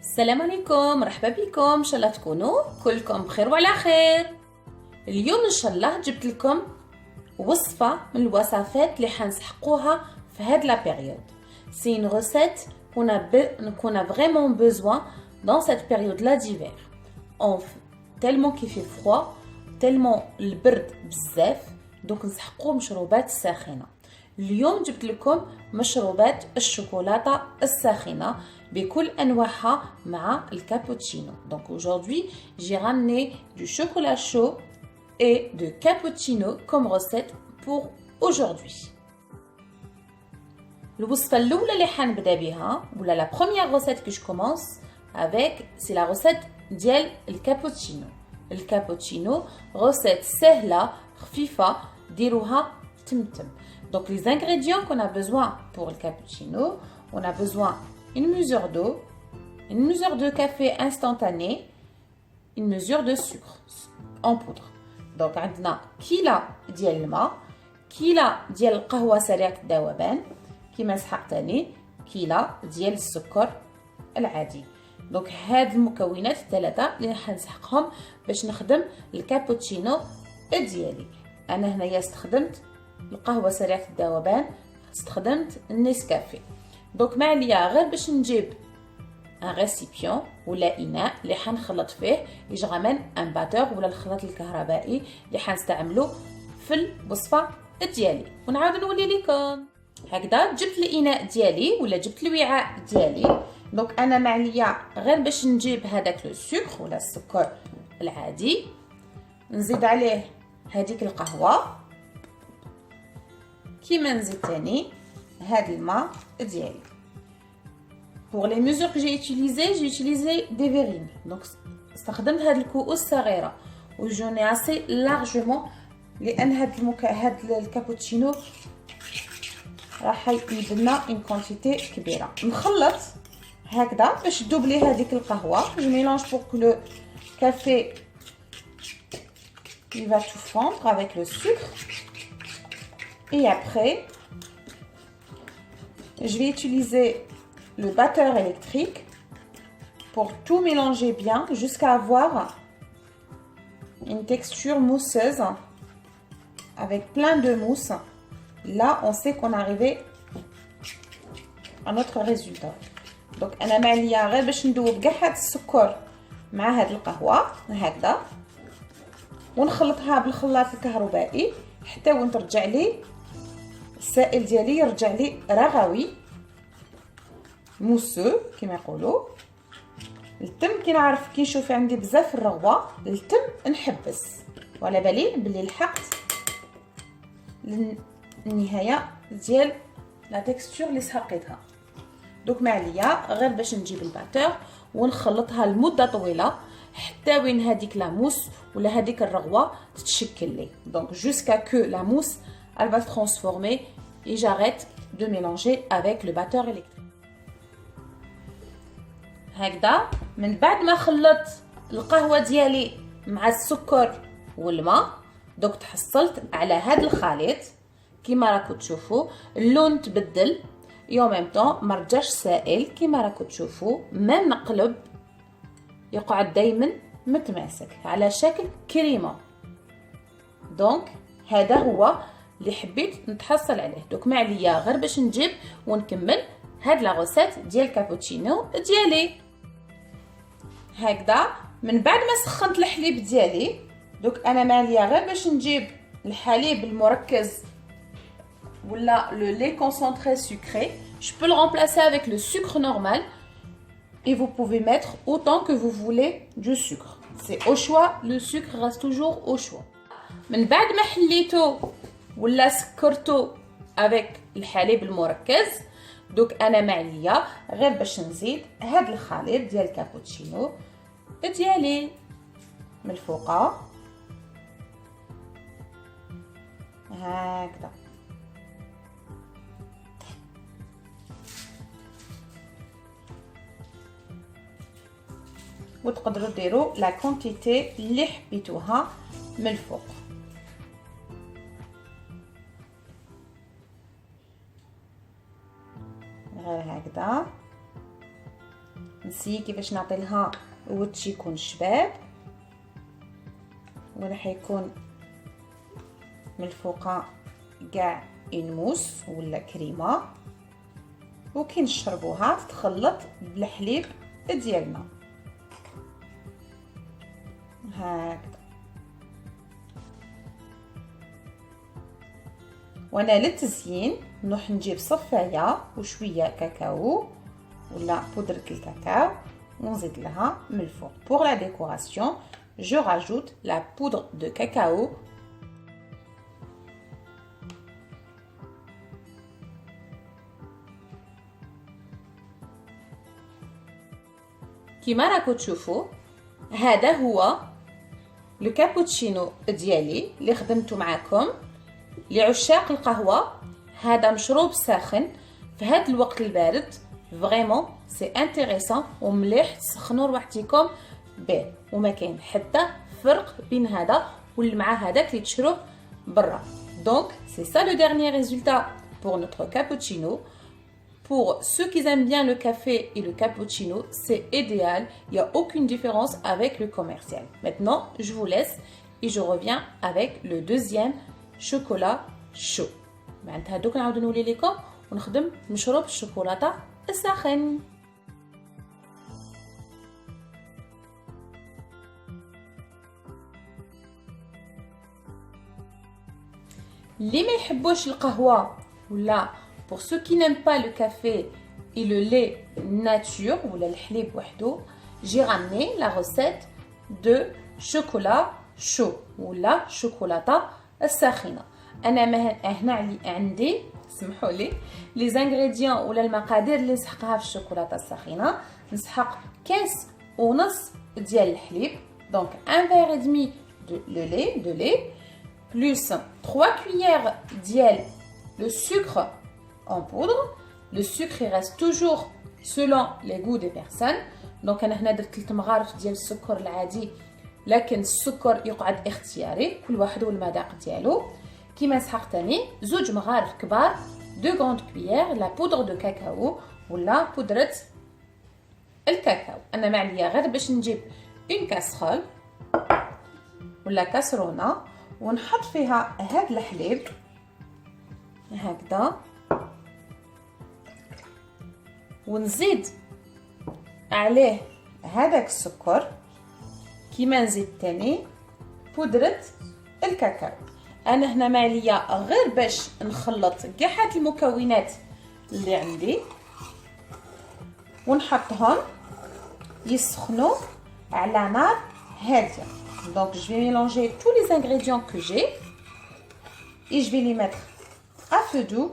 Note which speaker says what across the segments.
Speaker 1: السلام عليكم، مرحبا بكم. ان شاء الله تكونوا كلكم بخير وعلى خير. اليوم ان شاء الله جبت لكم وصفه من الوصفات اللي حنسحقوها في هاد لا بيريود. سي une recette qu'on a vraiment besoin dans cette période là d'hiver. Tellement qu'il fait froid, tellement البرد بزاف، دوك نسحقوا مشروبات ساخنه. اليوم جبت لكم مشروبات الشوكولاته الساخنه بكل انواعها مع الكابوتشينو. Donc aujourd'hui, j'ai ramené du chocolat chaud et de cappuccino comme recette pour aujourd'hui. الوصفه الاولى اللي حنبدا بها ولا la première recette que je commence avec, c'est la recette ديال الكابوتشينو. الكابوتشينو recette سهله خفيفه ديروها تمتم. Donc les ingrédients qu'on a besoin pour le cappuccino, on a besoin une mesure d'eau, une mesure de café instantané, une mesure de sucre en poudre. Donc عندنا كيلة ديال الماء، كيلة ديال القهوة سريعة الذوبان كما سحقتني، كيلة ديال السكر العادي. دونك هاد المكونات الثلاثه اللي حنسحقهم باش نخدم الكابوتشينو ديالي. انا هنايا استخدمت القهوه سريعه الذوبان، استخدمت النسكافيه. دونك ما عليا غير باش نجيب ان ريسيبيون ولا اناء اللي حنخلط فيه يجغمان ان باتور ولا الخلاط الكهربائي اللي حنستعملو في الوصفه ديالي. ونعاود نولي لكم هكذا. جبت الاناء ديالي ولا جبت الوعاء ديالي. دونك انا ما عليا غير باش نجيب هذاك لو سكر ولا السكر العادي، نزيد عليه هذيك القهوه، كيما نزيد تاني هاد الماء ديالي. pour les mesures que j'ai utilisé des verrines. donc استخدمت هاد الكؤوس الصغيره و j'en ai assez largement لان هاد الكابوتشينو راح يجيب لنا اون كونتيتي كبيره. نخلط هكذا باش تذوب لي هذيك القهوه. je mélange pour que le café il va tout fondre avec le sucre. Et après je vais utiliser le batteur électrique pour tout mélanger bien jusqu'à avoir une texture mousseuse avec plein de mousse. Là on sait qu'on est arrivé à notre résultat. donc انا ما عليا غير باش ندوب كاع هاد السكر مع هاد القهوه هكذا ونخلطها بالخلاط الكهربائي حتى وين ترجع لي السائل ديالي يرجع لي رغوي موسو كما يقولوا. التم كي نعرف كي نشوف عندي بزاف الرغوه التم نحبس وعلى بالي بلي لحقت النهايه ديال لا تكستور اللي سحقيتها. دوك ما عليا غير باش نجيب الباتور ونخلطها لمده طويله حتى وين هذيك لا موس ولا هذيك الرغوه تتشكل لي. donc jusqu'à que la mousse elle va se transformer et j'arrête de mélanger avec le batteur électrique. هكذا من بعد ما خلطت القهوه ديالي مع السكر والماء دوك تحصلت على هذا الخليط كيما راكم تشوفوا. اللون تبدل et en même temps ما رجعش سائل كيما راكم تشوفوا. ميم نقلب يقعد دايما متماسك على شكل كريمه. دونك هذا هو اللي حبيت نتحصل عليه. دوك ما عليا غير باش نجيب ونكمل هاد لا غوسيت ديال الكابوتشينو ديالي. هكذا من بعد ما سخنت الحليب ديالي دوك انا ما عليا غير باش نجيب الحليب المركز ولا le lait concentré sucré. je peux le remplacer avec le sucre normal et vous pouvez mettre autant que vous voulez du sucre. c'est au choix, le sucre reste toujours au choix. من بعد ما حليته ولا سكرته avec الحليب المركز دوك انا ما عليا غير باش نزيد هاد الخليط ديال الكابوتشينو ديالي من الفوقه هكذا. وتقدروا ديروا لا كونتيتي اللي حبيتوها من الفوق. غير هكذا فهمتي كيفاش نعطي لها وجه يكون شباب. وراح يكون من الفوق كاع موس ولا كريمه، وكي نشربوها تتخلط بالحليب ديالنا هكذا. وانا للتزيين نروح نجيب صفايه وشويه كاكاو ولا بودره الكاكاو ونزيد لها من الفوق. pour la décoration je rajoute la poudre de cacao كيما راكم تشوفوا هذا هو لو كابوتشينو ديالي اللي خدمته معكم. لعشاق القهوه هذا مشروب ساخن في هذا الوقت البارد، فريمون سي انتريسون ومليح تسخنوا رواحتكم به، وما كاين حتى فرق بين هذا واللي مع هذاك اللي تشروه برا. دونك سي سا لو dernier résultat pour notre cappuccino. Pour ceux qui aiment bien le café et le cappuccino, c'est idéal. Il n'y a aucune différence avec le commercial. Maintenant, je vous laisse et je reviens avec le deuxième chocolat chaud. معناتها دوك نعاود نولي لكم ونخدم مشروب الشوكولاته الساخن. اللي ما يحبوش القهوه ولا pour ceux qui n'aiment pas le café et le lait nature ou le الحليب وحده, j'ai ramené la recette de chocolat chaud ou la chocolata الساخنه. انا هنا عندي سمحوا لي لي زانغريديون ولا المقادير اللي نسحقها في الشوكولاته الساخنه. نسحق كاس ونص ديال الحليب، donc 1 verre et demi de lait plus 3 cuillères ديال le sucre en poudre. Le sucre il reste toujours selon les goûts des personnes. donc انا هنا درت 3 مغارف ديال السكر العادي، لكن السكر يقعد اختياري كل واحد والمذاق ديالو. كيما سحقت ثاني 2 مغارف كبار 2 غروند كبيير لا بودر دو كاكاو ولا بودره الكاكاو. انا ما عليا غير باش نجيب اون كاسرول ولا كاسرونه ونحط فيها هذا الحليب هكذا، ونزيد عليه هذاك السكر، كيما نزيد ثاني بودره الكاكاو. انا هنا ما عليا غير باش نخلط كاع هاد المكونات اللي عندي ونحطهم يسخنوا على نار هاديه. donc je vais mélanger tous les ingrédients que j'ai et je vais les mettre à feu doux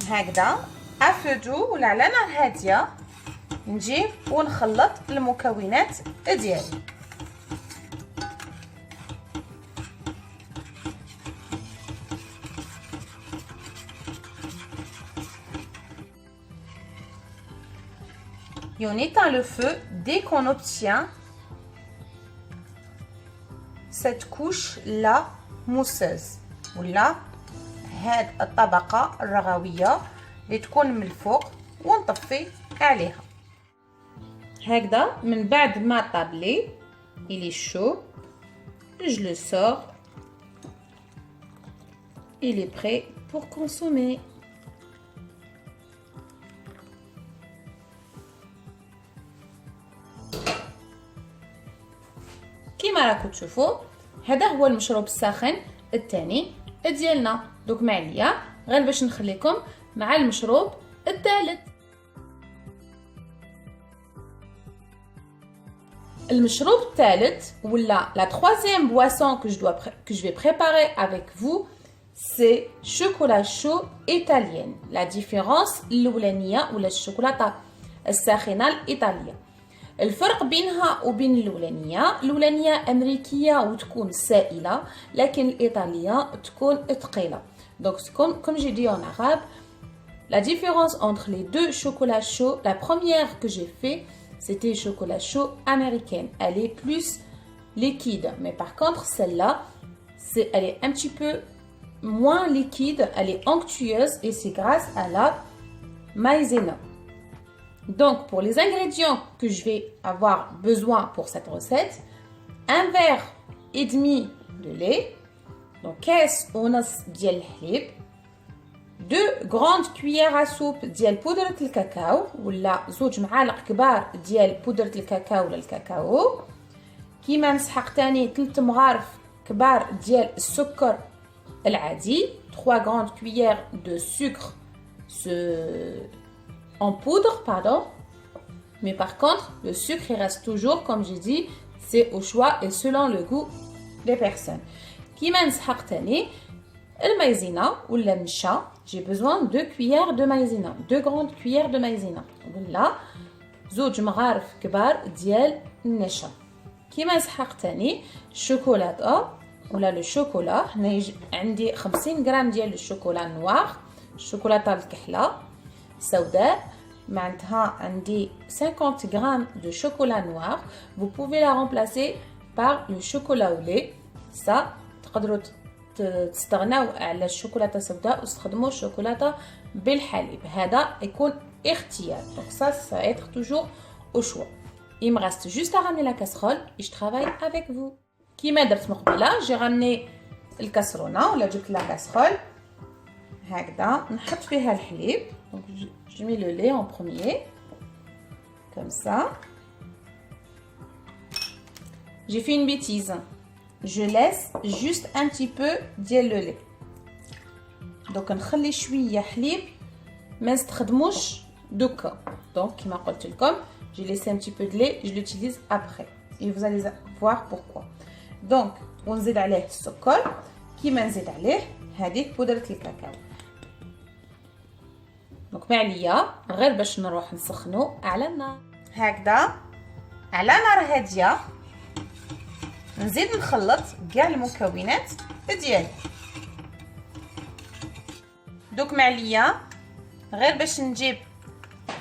Speaker 1: هكذا à feu doux ولا على نار هاديه. نجيب ونخلط المكونات ديالي. Et on éteint le feu dès qu'on obtient cette couche là mousseuse ولا هاد الطبقة الرغوية اللي تكون من الفوق، ونطفي عليها هكذا. من بعد ما طابلي il est chaud, je le sors, il est prêt pour consommer. كيما راكم تشوفوا هذا هو المشروب الساخن الثاني ديالنا. دوك ما عليا غير باش نخليكم مع المشروب الثالث. المشروب الثالث ولا la troisième boisson que je vais préparer avec vous, c'est chocolat chaud italienne. La différence الاولانيه ولا الشوكولاته الساخنه الايطاليه، الفرق بينها وبين الاولانيه امريكيه وتكون سائله، لكن الايطاليه تكون ثقيله. donc comme j'ai dit en arabe, la différence entre les deux chocolats chauds, la première que j'ai fait c'était chocolat chaud américaine, elle est plus liquide, mais par contre celle-là elle est un petit peu moins liquide, elle est onctueuse et c'est grâce à la maïzena. Donc, pour les ingrédients que je vais avoir besoin pour cette recette, un verre et demi de lait, donc كاس ونص ديال الحليب, 2 grandes cuillères à soupe ديال بودرة الكاكاو ولا 2 معالق كبار ديال بودرة الكاكاو ولا الكاكاو, كيما نسحق تاني 3 مغارف كبار ديال السكر العادي, 3 grandes cuillères de sucre en poudre, pardon. Mais par contre, le sucre il reste toujours, comme j'ai dit, c'est au choix et selon le goût des personnes. كيما نسحق تاني المايزينا ولا النشا, j'ai besoin de 2 cuillères de maïzena, 2 grandes cuillères de maïzena ولا 2 مغارف كبار ديال النشا. كيما نسحق تاني الشوكولاته ولا لو شوكولا, هنا عندي 50 غرام ديال الشوكولا نوار, الشوكولاته الكحله سوداء, معناتها عندي 50 غرام de chocolat noir. Vous pouvez la remplacer par le chocolat au lait. Ça, تقدروا تستغناو على الشوكولاته السوداء وتستخدموا الشوكولاته بالحليب, هذا يكون اختيار. Donc ça va être toujours au choix. Il me reste juste à ramener la casserole et je travaille avec vous. كيما درت مقبله, j'ai ramené الكاسرونه ولا جبت la casserole. هكذا نحط فيها الحليب. Donc je mets le lait en premier, comme ça. J'ai fait une bêtise. Je laisse juste un petit peu ديال le lait. Donc نخلي شويه حليب, ما نستخدموش دوكا. Donc كما قلت لكم, j'ai laissé un petit peu de lait, je l'utilise après. Et vous allez voir pourquoi. Donc ونزيد عليه السكر, كيما نزيد عليه هذيك بودرة الكاكاو. دونك معليه غير باش نروح نسخنو على النار. هكذا على نار هاديه نزيد نخلط كاع المكونات ديالي. دوك معليه غير باش نجيب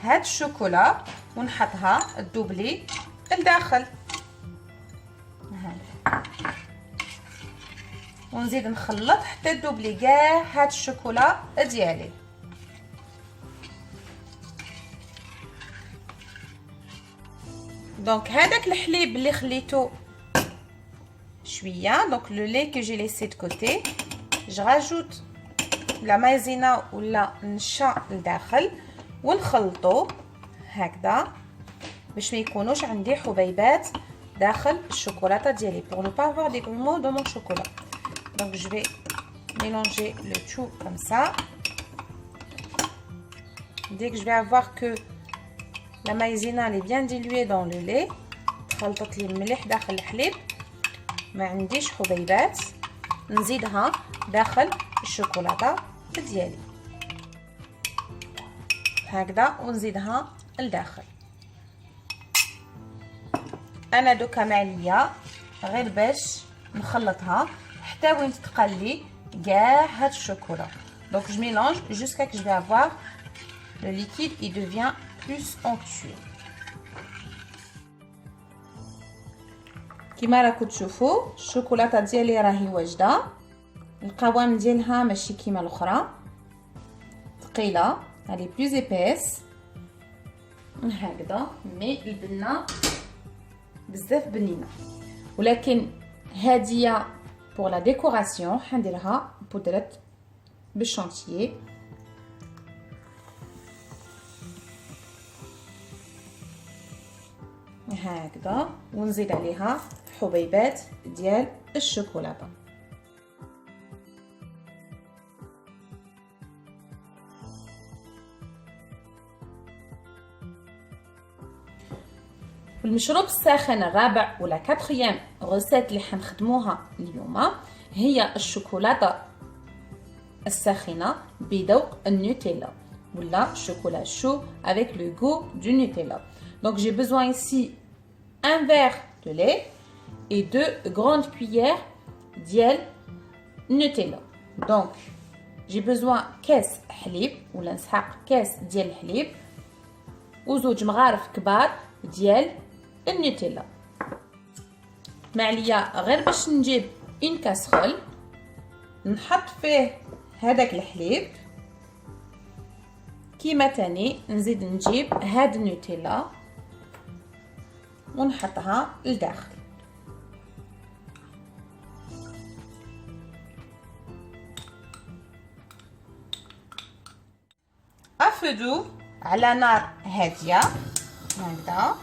Speaker 1: هاد الشوكولا ونحطها الدوبلي لداخل هذا, ونزيد نخلط حتى الدوبلي كاع هاد الشوكولا ديالي. Donc هذاك الحليب اللي خليته شويه, donc le lait que j'ai laissé de côté, je rajoute la maïzena ولا النشا لداخل ونخلطو هكذا باش ما يكونوش عندي حبيبات داخل الشوكولاته ديالي, pour ne pas avoir des grumeaux dans mon chocolat. Donc je vais mélanger le tout comme ça. Dès que je vais avoir que la maïzena elle est bien diluée dans le lait, خلطت لي الملح داخل الحليب, ما عنديش حبيبات, نزيدها داخل الشوكولاته ديالي هكذا ونزيدها لداخل. انا دوكا معليه غير باش نخلطها حتى وين تتقلي كاع هاد الشوكولا. Donc je mélange jusqu'à que je vais avoir le liquide, il devient plus onctueux. كيما راكم تشوفوا الشوكولاته ديالي راهي واجده, القوام ديالها ماشي كيما الاخرى, ثقيله, elle est plus épaisse هكذا, مي البنه بزاف بنينه. ولكن هاديه pour la décoration حنديرها بودره بالشانتيي. هكذا ونزيد عليها حبيبات ديال الشوكولاته. المشروب الساخن الرابع ولا 4 غوسيت اللي حنخدموها اليوم هي الشوكولاته الساخنه بذوق النوتيلا ولا شوكولا chaud avec le goût du Nutella. Donc j'ai besoin ici un verre de lait et 2 grandes cuillères ديال Nutella. Donc j'ai besoin كاس حليب ولا نسحق كاس ديال الحليب و2 مغارف كبار ديال النوتيلا. معليه غير باش نجيب اون كاسرول نحط فيه هذاك الحليب كيما تاني نزيد نجيب هاد النوتيلا ونحطها لداخل. افدو على نار هاديه هكذا.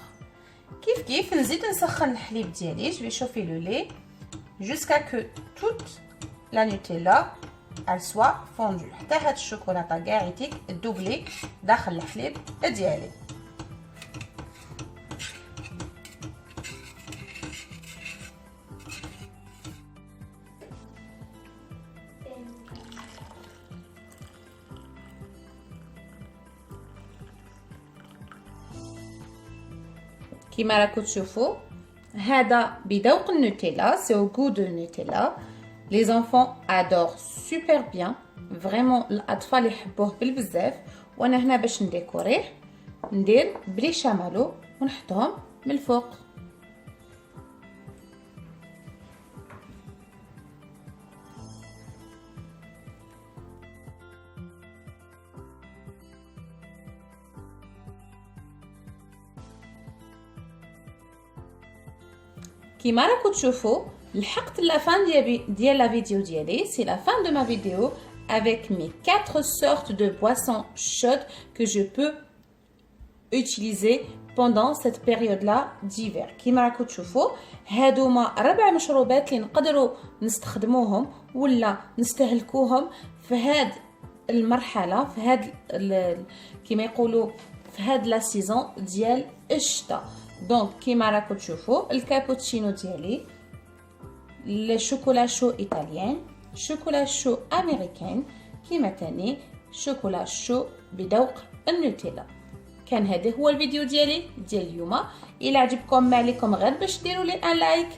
Speaker 1: كيف نزيد نسخن الحليب ديالي. جو شوفي لو لي jusqu'à que toute la Nutella elle soit fondue حتى هاد الشوكولاته كاع تدوبلي داخل الحليب ديالي. كيما راكم تشوفوا هذا بذوق النوتيلا. سي او غو دو نوتيلا. لي زانفون ادور سوبر بيان فريمون. الاطفال يحبوه بالبزاف. وانا هنا باش نديكوريه ندير بلي شامالو ونحطهم من الفوق. كيما راكم تشوفوا لحقت لا فان ديال لا فيديو ديالي. سي لا فان دو ما فيديو avec mes 4 sortes de boissons chaudes que je peux utiliser pendant cette période là d'hiver. كيما راكم تشوفوا هادوما 4 مشروبات اللي نقدروا نستخدموهم ولا نستهلكوهم في هاد المرحله، في هاد كيما يقولوا في هاد لا سيزون ديال الشتاء. دونك كيما راكم تشوفوا الكابوتشينو ديالي الشوكولا شو ايطاليان، شوكولا شو امريكان، كيما تاني شوكولا شو بذوق النوتيلا. كان هذا هو الفيديو ديالي ديال اليوم. الى عجبكم ما عليكم غير باش ديروا لي ان لايك،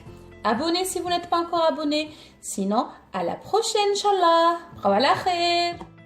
Speaker 1: abonnez si vous n'êtes pas encore abonné. Sinon à la prochaine inchallah. بقاو على خير.